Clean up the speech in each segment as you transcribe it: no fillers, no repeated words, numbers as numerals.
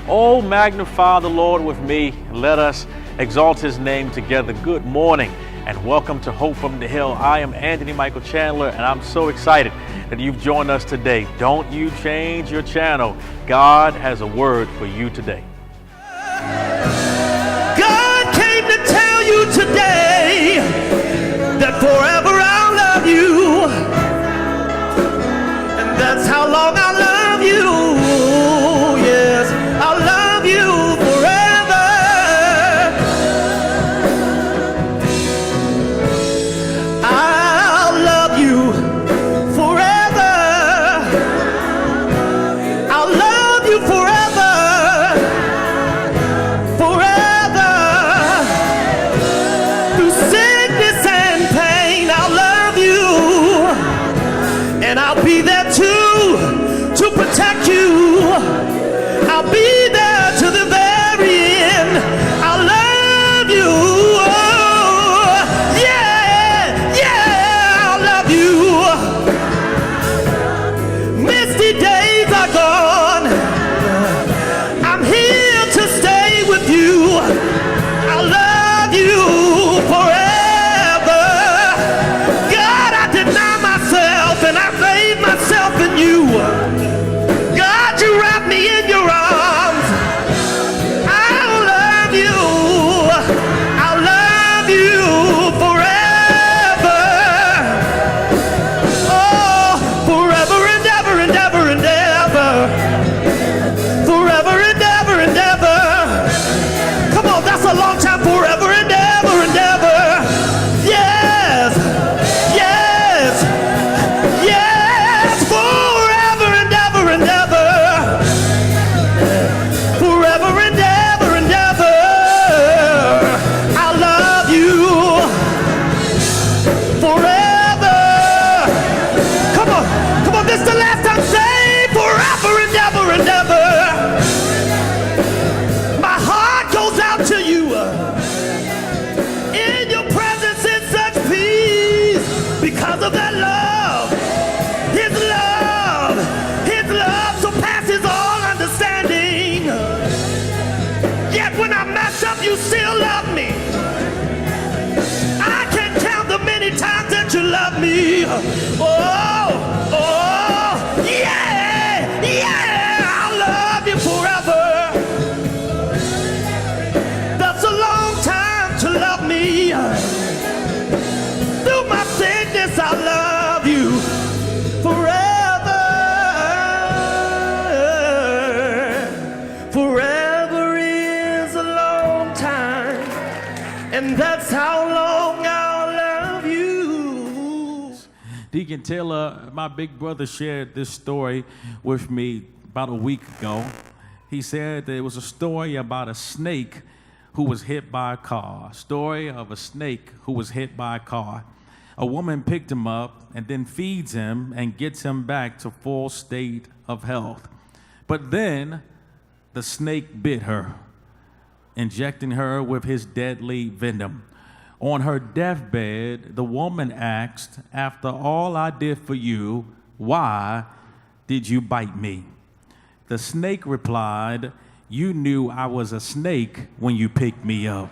Oh, magnify the Lord with me. Let us exalt his name together. Good morning and welcome to Hope from the Hill. I am Anthony Michael Chandler and I'm so excited that you've joined us today. Don't you change your channel. God has a word for you today. God came to tell you today that forever I'll love you, and that's how long I'll love you. Yes, I'll love you forever. I'll love you forever. I'll love you forever. Forever. Through sickness and pain, I'll love you. And I'll be there too to protect you. I'll be there to the very end. I'll love you. Oh, yeah, yeah, I'll love you. Misty days are gone. I'm here to stay with you. I'll love you forever. God, I deny myself and I bathe myself in you. God, you wrap me in your arms. I'll love you. I'll love you forever. Oh, forever and ever and ever and ever. Forever and ever and ever. Come on, that's a long time. Forever and ever and ever. Yes. Yes. Yes. Forever and ever and ever. Forever and ever and ever. I love you. Forever. Come on. Come on. This is the last time. Say forever and ever and ever. My heart goes out to you. In your presence is such peace because of that love. His love surpasses all understanding. Yet when I mess up, you still love me. I can't count the many times that you love me. Oh, oh, yeah, yeah, I'll love you forever. That's a long time to love me. Through my sickness, I love you forever. Forever is a long time, and that's how long I'll love you. Deacon Taylor, my big brother, shared this story with me about a week ago. He said there was a story about a snake who was hit by a car. Story of a snake who was hit by a car. A woman picked him up and then feeds him and gets him back to full state of health. But then the snake bit her, injecting her with his deadly venom. On her deathbed, the woman asked, "After all I did for you, why did you bite me?" The snake replied, "You knew I was a snake when you picked me up."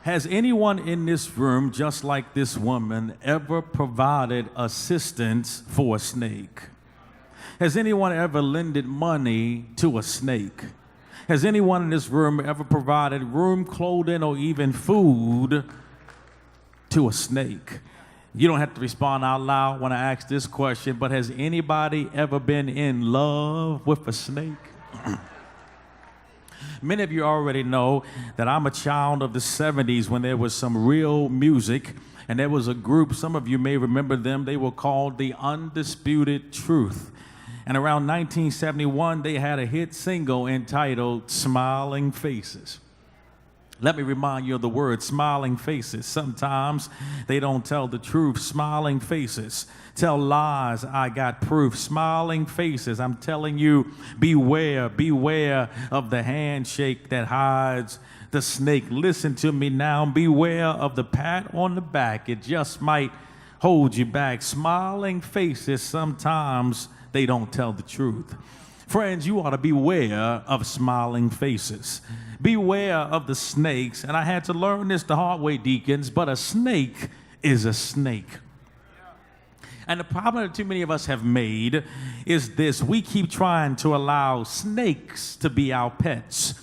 Has anyone in this room, just like this woman, ever provided assistance for a snake? Has anyone ever lended money to a snake? Has anyone in this room ever provided room, clothing, or even food to a snake? You don't have to respond out loud when I ask this question, but has anybody ever been in love with a snake? Many of you already know that I'm a child of the 70s when there was some real music, and there was a group, some of you may remember them, they were called The Undisputed Truth. And around 1971, they had a hit single entitled Smiling Faces. Let me remind you of the word smiling faces. Sometimes they don't tell the truth. Smiling faces tell lies. I got proof. Smiling faces. I'm telling you, beware, beware of the handshake that hides the snake. Listen to me now. Beware of the pat on the back. It just might hold you back. Smiling faces, sometimes they don't tell the truth. Friends, you ought to beware of smiling faces. Beware of the snakes. And I had to learn this the hard way, deacons, but a snake is a snake. And the problem that too many of us have made is this: we keep trying to allow snakes to be our pets.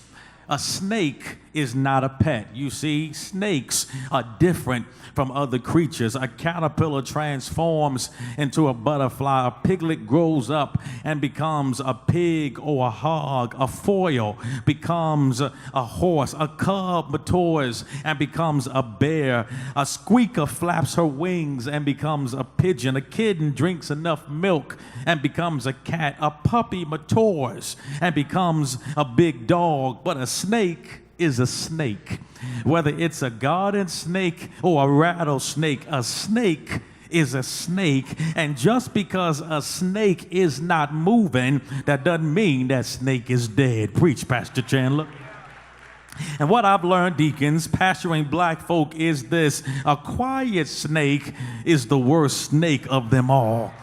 A snake is not a pet. You see, snakes are different from other creatures. A caterpillar transforms into a butterfly. A piglet grows up and becomes a pig or a hog. A foil becomes a horse. A cub matures and becomes a bear. A squeaker flaps her wings and becomes a pigeon. A kitten drinks enough milk and becomes a cat. A puppy matures and becomes a big dog. But a snake is a snake. Whether it's a garden snake or a rattlesnake, a snake is a snake. And just because a snake is not moving, that doesn't mean that snake is dead. Preach, Pastor Chandler. And what I've learned, deacons, pastoring black folk, is this: a quiet snake is the worst snake of them all.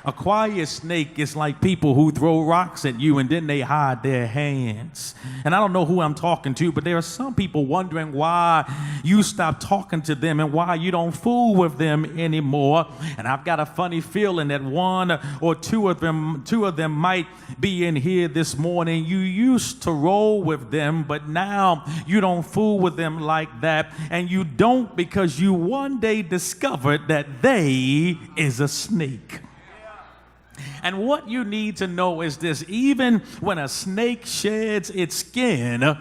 A quiet snake is like people who throw rocks at you and then they hide their hands. And I don't know who I'm talking to, but there are some people wondering why you stop talking to them and why you don't fool with them anymore. And I've got a funny feeling that one or two of them might be in here this morning. You used to roll with them, but now you don't fool with them like that. And you don't because you one day discovered that they is a snake. And what you need to know is this: even when a snake sheds its skin,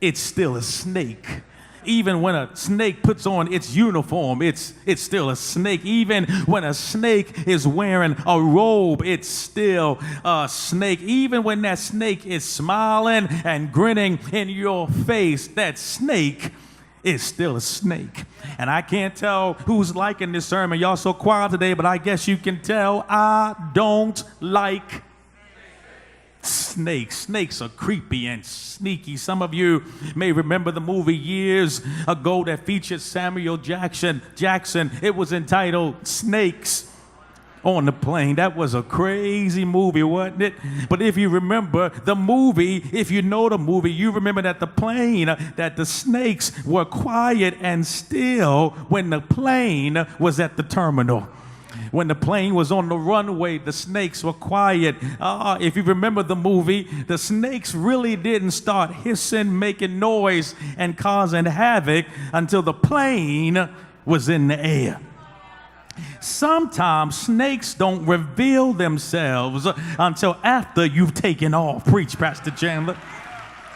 it's still a snake. Even when a snake puts on its uniform, it's still a snake. Even when a snake is wearing a robe, it's still a snake. Even when that snake is smiling and grinning in your face, that snake is still a snake. And I can't tell who's liking this sermon. Y'all so quiet today, but I guess you can tell I don't like snakes. Snakes are creepy and sneaky. Some of you may remember the movie years ago that featured Samuel Jackson. It was entitled Snakes on the Plane. That was a crazy movie, wasn't it? But if you remember the movie, if you know the movie, you remember that the snakes were quiet and still when the plane was at the terminal. When the plane was on the runway, the snakes were quiet. If you remember the movie, the snakes really didn't start hissing, making noise, and causing havoc until the plane was in the air. Sometimes snakes don't reveal themselves until after you've taken off. Preach, Pastor Chandler.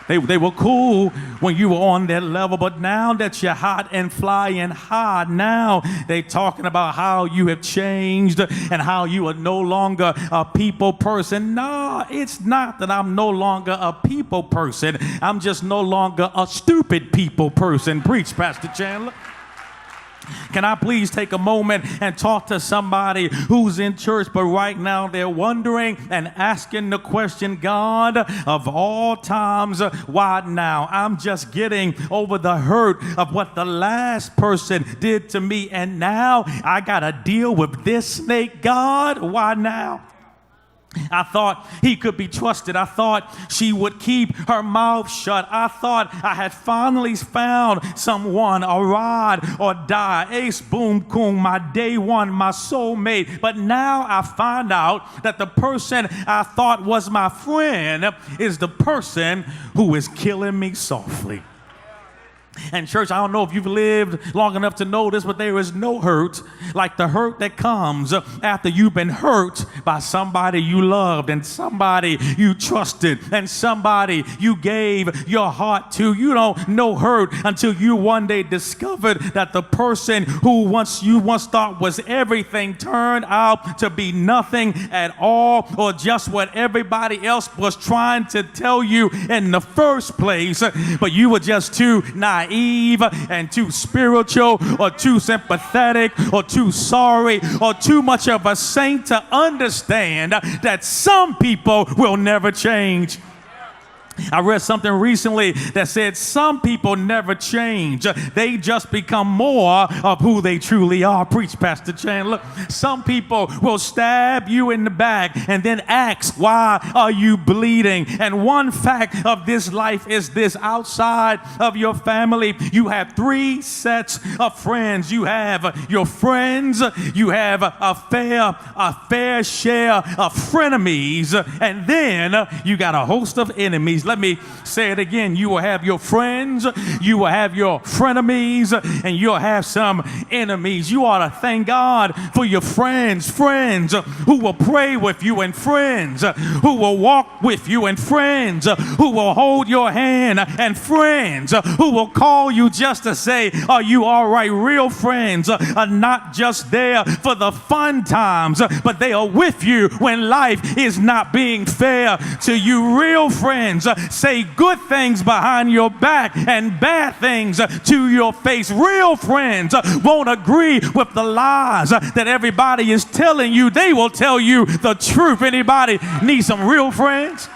They were cool when you were on that level, but now that you're hot and flying high, now they're talking about how you have changed and how you are no longer a people person. No, it's not that I'm no longer a people person. I'm just no longer a stupid people person. Preach, Pastor Chandler. Can I please take a moment and talk to somebody who's in church, but right now they're wondering and asking the question, God of all times, why now? I'm just getting over the hurt of what the last person did to me, and now I got to deal with this snake. God, why now? I thought he could be trusted. I thought she would keep her mouth shut. I thought I had finally found someone, a ride or die, ace, boom, coon, my day one, my soulmate. But now I find out that the person I thought was my friend is the person who is killing me softly. And church, I don't know if you've lived long enough to know this, but there is no hurt like the hurt that comes after you've been hurt by somebody you loved and somebody you trusted and somebody you gave your heart to. You don't know hurt until you one day discovered that the person who you once thought was everything turned out to be nothing at all, or just what everybody else was trying to tell you in the first place, but you were just too naive and too spiritual or too sympathetic or too sorry or too much of a saint to understand that some people will never change. I read something recently that said some people never change. They just become more of who they truly are. Preach, Pastor Chandler. Some people will stab you in the back and then ask, why are you bleeding? And one fact of this life is this: outside of your family, you have three sets of friends. You have your friends, you have a fair share of frenemies, and then you got a host of enemies. Let me say it again. You will have your friends, you will have your frenemies, and you'll have some enemies. You ought to thank God for your friends who will pray with you, and friends who will walk with you, and friends who will hold your hand, and friends who will call you just to say, are you all right? Real friends are not just there for the fun times, but they are with you when life is not being fair to you. Real friends say good things behind your back and bad things to your face. Real friends won't agree with the lies that everybody is telling you. They will tell you the truth. Anybody need some real friends?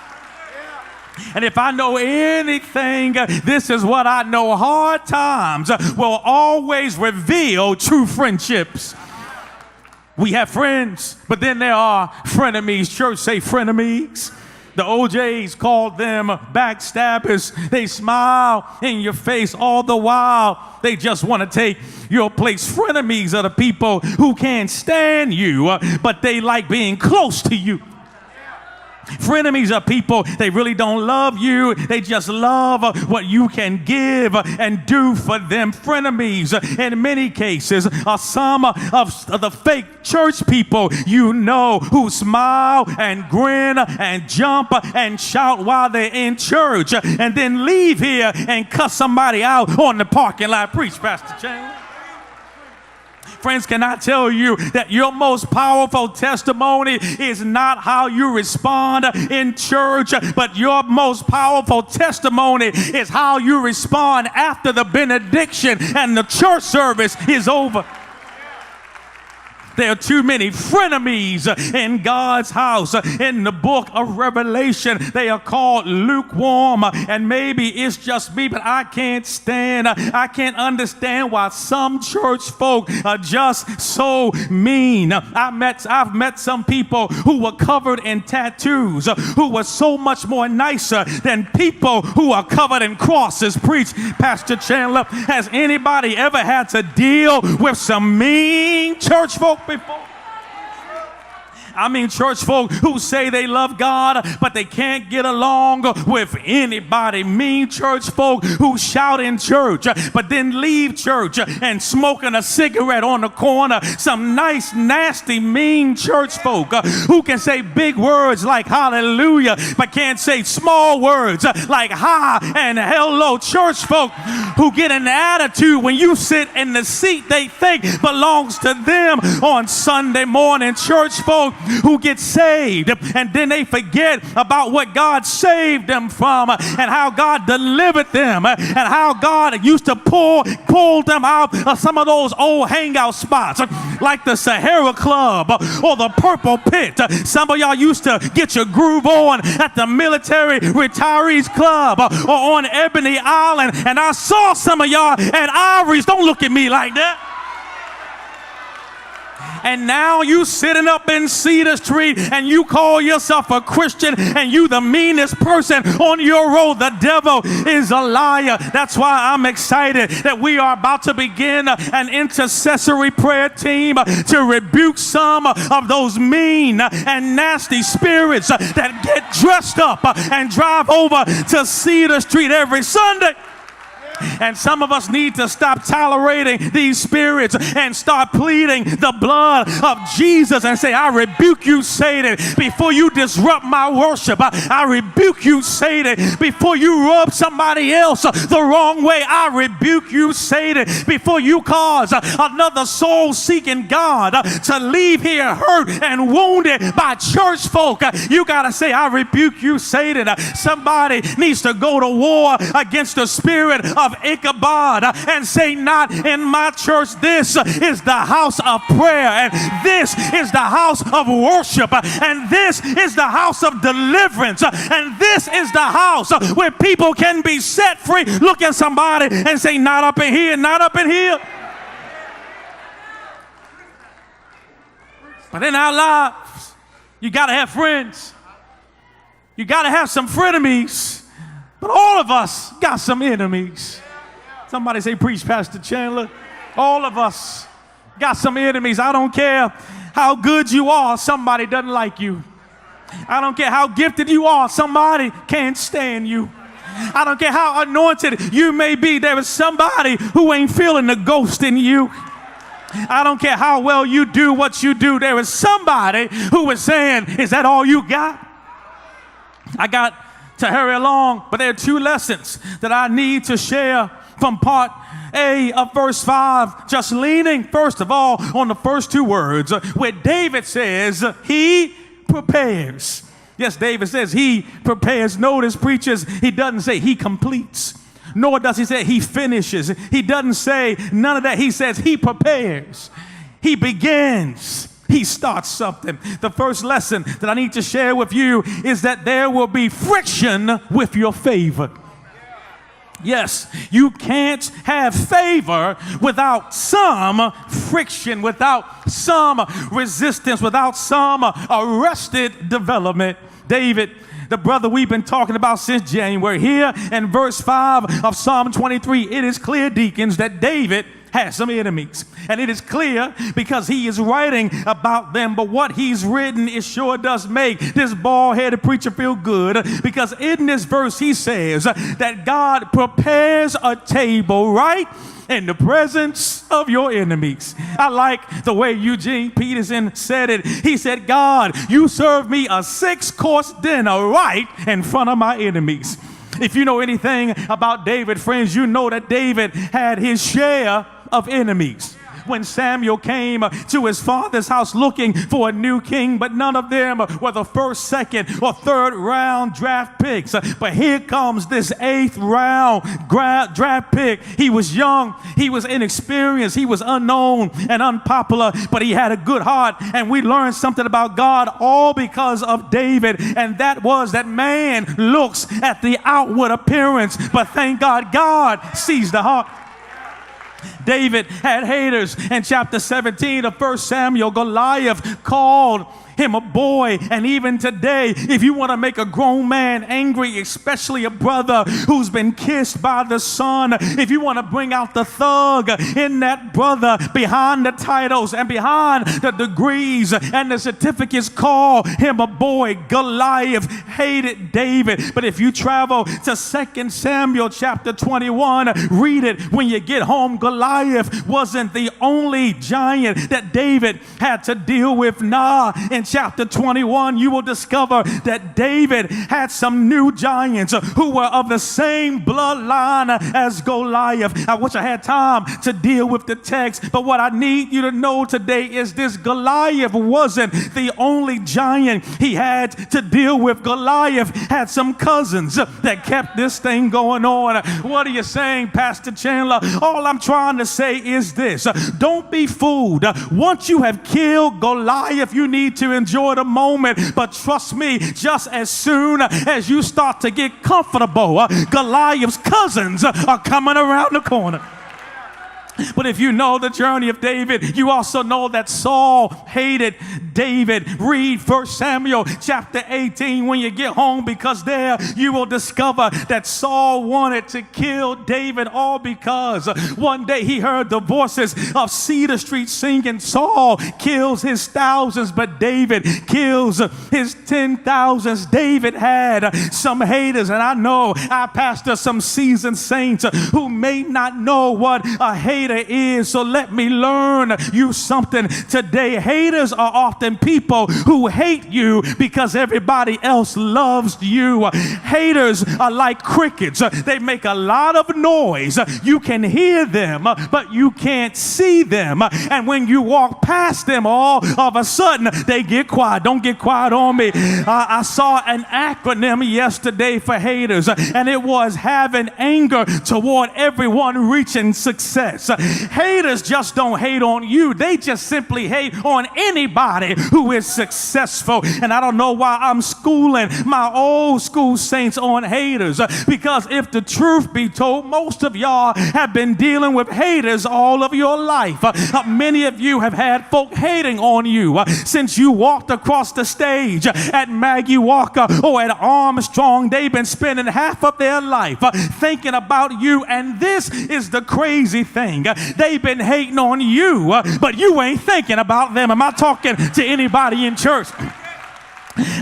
And if I know anything, this is what I know: hard times will always reveal true friendships. We have friends, but then there are frenemies. Church, say frenemies. The OJs called them backstabbers. They smile in your face all the while. They just want to take your place. Frenemies are the people who can't stand you, but they like being close to you. Frenemies are people, they really don't love you. They just love what you can give and do for them. Frenemies, in many cases, are some of the fake church people you know, who smile and grin and jump and shout while they're in church, and then leave here and cuss somebody out on the parking lot. Preach, Pastor Chandler. Friends, can I tell you that your most powerful testimony is not how you respond in church, but your most powerful testimony is how you respond after the benediction and the church service is over. There are too many frenemies in God's house. In the book of Revelation, they are called lukewarm. And maybe it's just me, but I can't understand why some church folk are just so mean. I've met some people who were covered in tattoos, who were so much more nicer than people who are covered in crosses. Preach, Pastor Chandler. Has anybody ever had to deal with some mean church folk before? I mean, church folk who say they love God, but they can't get along with anybody. Mean church folk who shout in church, but then leave church and smoking a cigarette on the corner. Some nice, nasty, mean church folk who can say big words like hallelujah, but can't say small words like hi and hello. Church folk who get an attitude when you sit in the seat they think belongs to them on Sunday morning. Church folk who get saved and then they forget about what God saved them from, and how God delivered them, and how God used to pull them out of some of those old hangout spots like the Sahara Club or the Purple Pit. Some of y'all used to get your groove on at the Military Retirees Club or on Ebony Island, and I saw some of y'all at Ivory's. Don't look at me like that. And now you sitting up in Cedar Street and you call yourself a Christian and you the meanest person on your road. The devil is a liar. That's why I'm excited that we are about to begin an intercessory prayer team to rebuke some of those mean and nasty spirits that get dressed up and drive over to Cedar Street every Sunday. And some of us need to stop tolerating these spirits and start pleading the blood of Jesus and say, I rebuke you, Satan, before you disrupt my worship. I rebuke you, Satan, before you rub somebody else the wrong way. I rebuke you, Satan, before you cause another soul-seeking God to leave here hurt and wounded by church folk. You got to say, I rebuke you, Satan. Somebody needs to go to war against the spirit of of Ichabod and say, not in my church. This is the house of prayer, and this is the house of worship, and this is the house of deliverance, and this is the house where people can be set free. Look at somebody and say, not up in here, not up in here. But in our lives, you got to have friends. You got to have some frenemies. But all of us got some enemies. Somebody say, preach, Pastor Chandler. All of us got some enemies. I don't care how good you are, somebody doesn't like you. I don't care how gifted you are, somebody can't stand you. I don't care how anointed you may be, there is somebody who ain't feeling the ghost in you. I don't care how well you do what you do, there is somebody who is saying, is that all you got? I got to hurry along, but there are two lessons that I need to share from part A of verse 5, just leaning first of all on the first two words where David says he prepares. Yes, David says he prepares. Notice, preachers, he doesn't say he completes, nor does he say he finishes. He doesn't say none of that. He says he prepares. He begins. He starts something. The first lesson that I need to share with you is that there will be friction with your favor. Yes, you can't have favor without some friction, without some resistance, without some arrested development. David, the brother we've been talking about since January, here in verse 5 of Psalm 23, it is clear, deacons, that David has some enemies. And it is clear because he is writing about them, but what he's written, it sure does make this bald-headed preacher feel good, because in this verse he says that God prepares a table right in the presence of your enemies. I like the way Eugene Peterson said it. He said, God, you serve me a 6-course dinner right in front of my enemies. If you know anything about David, friends, you know that David had his share of enemies. When Samuel came to his father's house looking for a new king, but none of them were the first, second, or third round draft picks. But here comes this 8th round draft pick. He was young, he was inexperienced, he was unknown and unpopular, but he had a good heart. And we learned something about God all because of David, and that was that man looks at the outward appearance, but thank God, God sees the heart. David had haters. In chapter 17 of 1 Samuel, Goliath called him a boy. And even today, if you want to make a grown man angry, especially a brother who's been kissed by the sun, if you want to bring out the thug in that brother behind the titles and behind the degrees and the certificates, call him a boy. Goliath hated David. But if you travel to 2 Samuel chapter 21, read it when you get home. Goliath wasn't the only giant that David had to deal with. In chapter 21, you will discover that David had some new giants who were of the same bloodline as Goliath. I wish I had time to deal with the text, but what I need you to know today is this: Goliath wasn't the only giant he had to deal with. Goliath had some cousins that kept this thing going on. What are you saying, Pastor Chandler? All I'm trying to say is this: don't be fooled. Once you have killed Goliath, you need to enjoy the moment, but trust me, just as soon as you start to get comfortable, Goliath's cousins are coming around the corner. But if you know the journey of David, you also know that Saul hated David. Read 1 Samuel chapter 18 when you get home, because there you will discover that Saul wanted to kill David, all because one day he heard the voices of Cedar Street singing. Saul kills his thousands, but David kills his 10,000s. David had some haters, and I know I pastor some seasoned saints who may not know what a hater hater is. So let me learn you something today. Haters are often people who hate you because everybody else loves you. Haters are like crickets. They make a lot of noise. You can hear them, but you can't see them. And when you walk past them, all of a sudden they get quiet. Don't get quiet on me. I saw an acronym yesterday for haters, and it was having anger toward everyone reaching success. Haters just don't hate on you. They just simply hate on anybody who is successful. And I don't know why I'm schooling my old school saints on haters, because if the truth be told, most of y'all have been dealing with haters all of your life. Many of you have had folk hating on you since you walked across the stage at Maggie Walker or at Armstrong. They've been spending half of their life thinking about you. And this is the crazy thing. They've been hating on you, but you ain't thinking about them. Am I talking to anybody in church?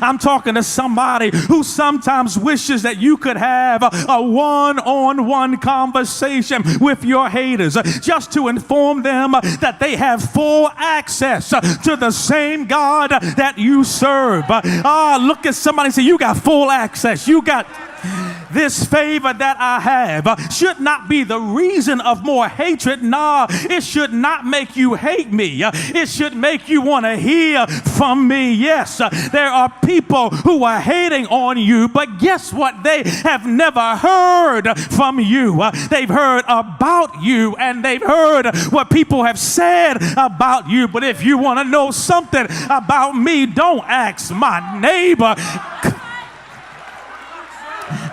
I'm talking to somebody who sometimes wishes that you could have a one-on-one conversation with your haters just to inform them that they have full access to the same God that you serve. Look at somebody and say, you got full access. You got this favor that I have should not be the reason of more hatred. Nah, it should not make you hate me. It should make you want to hear from me. Yes, there are people who are hating on you, but guess what? They have never heard from you. They've heard about you, and they've heard what people have said about you. But if you want to know something about me, don't ask my neighbor.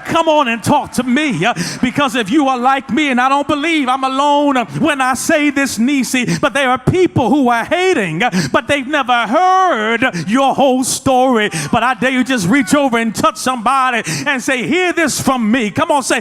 Come on and talk to me, because if you are like me, and I don't believe I'm alone when I say this, Nisi, but there are people who are hating, but they've never heard your whole story. But I dare you just reach over and touch somebody and say, hear this from me. Come on, say,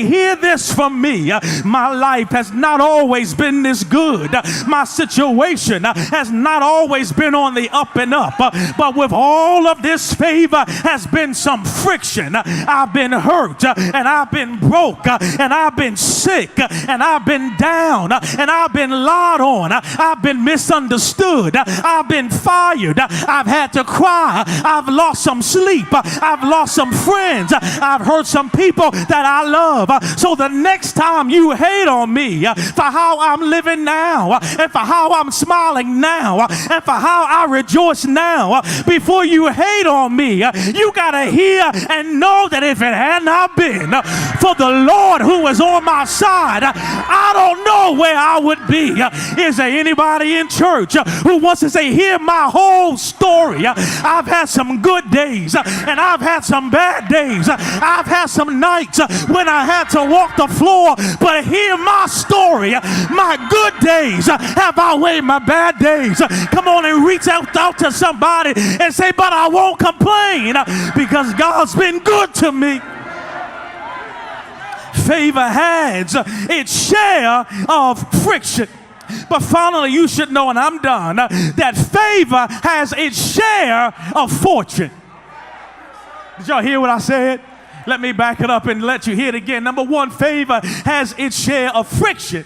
hear this from me. My life has not always been this good. My situation has not always been on the up and up, but with all of this favor has been some friction. I've been hurt, and I've been broke, and I've been sick, and I've been down, and I've been lied on, I've been misunderstood, I've been fired, I've had to cry, I've lost some sleep, I've lost some friends, I've hurt some people that I love. So the next time you hate on me for how I'm living now, and for how I'm smiling now, and for how I rejoice now, before you hate on me, you gotta hear and know that if it had not been for the Lord who was on my side, I don't know where I would be. Is there anybody in church who wants to say, hear my whole story? I've had some good days, and I've had some bad days. I've had some nights when I had to walk the floor, but hear my story. My good days have outweighed my bad days. Come on and reach out to somebody and say, but I won't complain because God's been good to me. Favor has its share of friction. But finally, you should know, and I'm done, that favor has its share of fortune. Did y'all hear what I said? Let me back it up and let you hear it again. Number one, favor has its share of friction,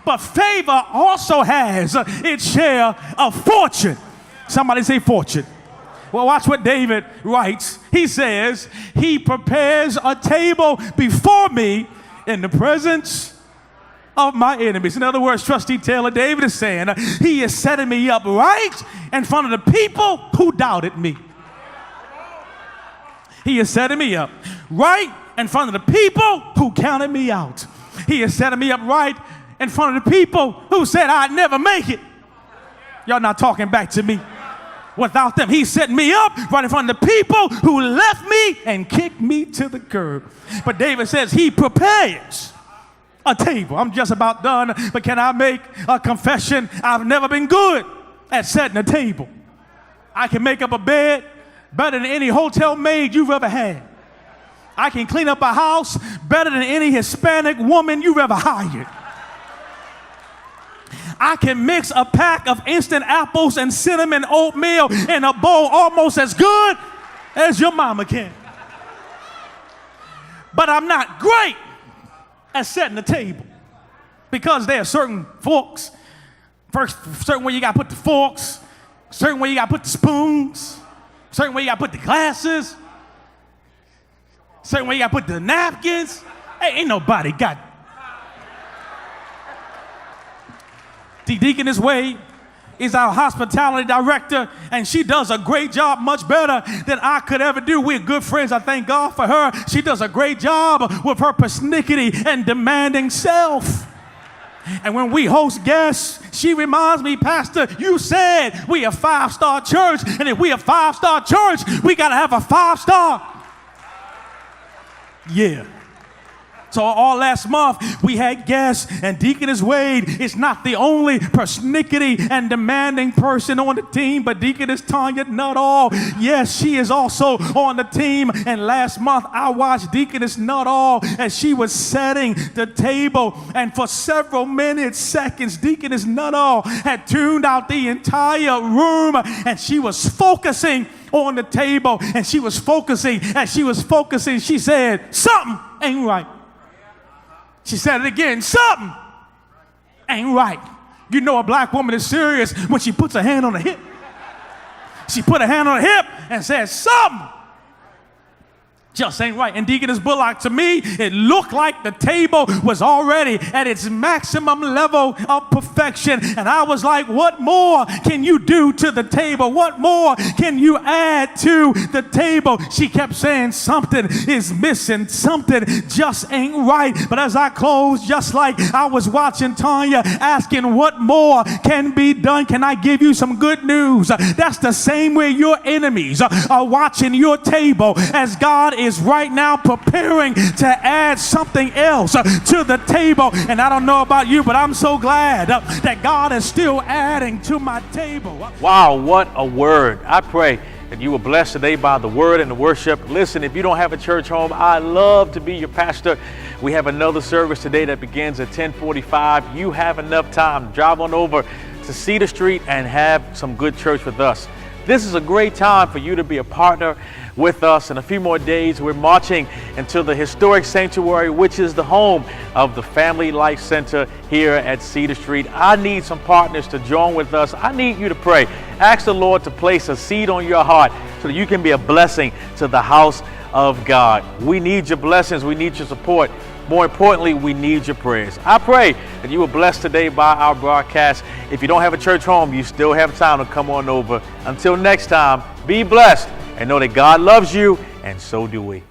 but favor also has its share of fortune. Somebody say fortune. Well, watch what David writes. He says, he prepares a table before me in the presence of my enemies. In other words, Trustee Taylor, David is saying, he is setting me up right in front of the people who doubted me. He is setting me up right in front of the people who counted me out. He is setting me up right in front of the people who said I'd never make it. Y'all not talking back to me. Without them, he's setting me up right in front of the people who left me and kicked me to the curb. But David says he prepares a table. I'm just about done, but can I make a confession? I've never been good at setting a table. I can make up a bed better than any hotel maid you've ever had. I can clean up a house better than any Hispanic woman you've ever hired. I can mix a pack of instant apples and cinnamon oatmeal in a bowl almost as good as your mama can. But I'm not great at setting the table. Because there are certain forks. First, certain way you got to put the forks. Certain way you got to put the spoons. Certain way you got to put the glasses. Certain way you got to put the napkins. Hey, ain't nobody got. Deaconess Wade is our hospitality director, and she does a great job, much better than I could ever do. We're good friends. I thank God for her. She does a great job with her persnickety and demanding self. And when we host guests, she reminds me, Pastor, you said we a 5-star church, and if we a 5-star church, we got to have a 5-star. Yeah. So all last month, we had guests, and Deaconess Wade is not the only persnickety and demanding person on the team, but Deaconess Tanya Nuttall, yes, she is also on the team. And last month, I watched Deaconess Nuttall as she was setting the table, and for several minutes, seconds, Deaconess Nuttall had tuned out the entire room, and she was focusing on the table, and she was focusing. As she was focusing, she said, something ain't right. She said it again, something ain't right. You know a black woman is serious when she puts her hand on the hip. She put her hand on the hip and said, something just ain't right. And Deaconess Bullock, to me, it looked like the table was already at its maximum level of perfection. And I was like, what more can you do to the table? What more can you add to the table? She kept saying something is missing. Something just ain't right. But as I closed, just like I was watching Tanya asking what more can be done, can I give you some good news? That's the same way your enemies are watching your table as God is right now preparing to add something else to the table. And I don't know about you, but I'm so glad that God is still adding to my table. Wow, what a word. I pray that you were blessed today by the word and the worship. Listen, if you don't have a church home, I'd love to be your pastor. We have another service today that begins at 10:45. You have enough time to drive on over to Cedar Street and have some good church with us. This is a great time for you to be a partner with us. In a few more days, we're marching into the historic sanctuary, which is the home of the Family Life Center here at Cedar Street. I need some partners to join with us. I need you to pray. Ask the Lord to place a seed on your heart so that you can be a blessing to the house of God. We need your blessings. We need your support. More importantly, we need your prayers. I pray that you were blessed today by our broadcast. If you don't have a church home, you still have time to come on over. Until next time, be blessed and know that God loves you, and so do we.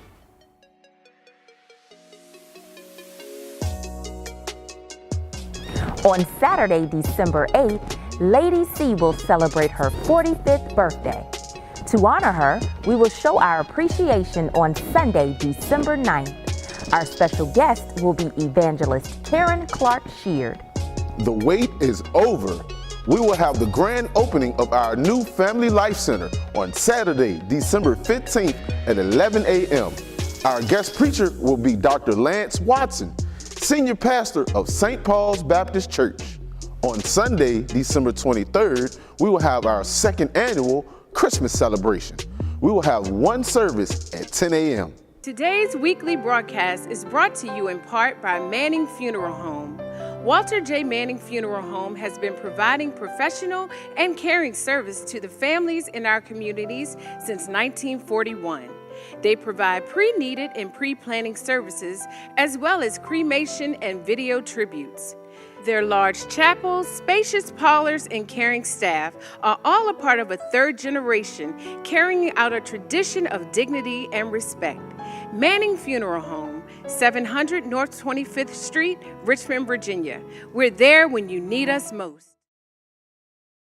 On Saturday, December 8th, Lady C will celebrate her 45th birthday. To honor her, we will show our appreciation on Sunday, December 9th. Our special guest will be evangelist Karen Clark Sheard. The wait is over. We will have the grand opening of our new Family Life Center on Saturday, December 15th at 11 a.m. Our guest preacher will be Dr. Lance Watson, Senior Pastor of St. Paul's Baptist Church. On Sunday, December 23rd, we will have our second annual Christmas celebration. We will have one service at 10 a.m. Today's weekly broadcast is brought to you in part by Manning Funeral Home. Walter J. Manning Funeral Home has been providing professional and caring service to the families in our communities since 1941. They provide pre-needed and pre-planning services as well as cremation and video tributes. Their large chapels, spacious parlors, and caring staff are all a part of a third generation carrying out a tradition of dignity and respect. Manning Funeral Home, 700 North 25th Street, Richmond, Virginia. We're there when you need us most.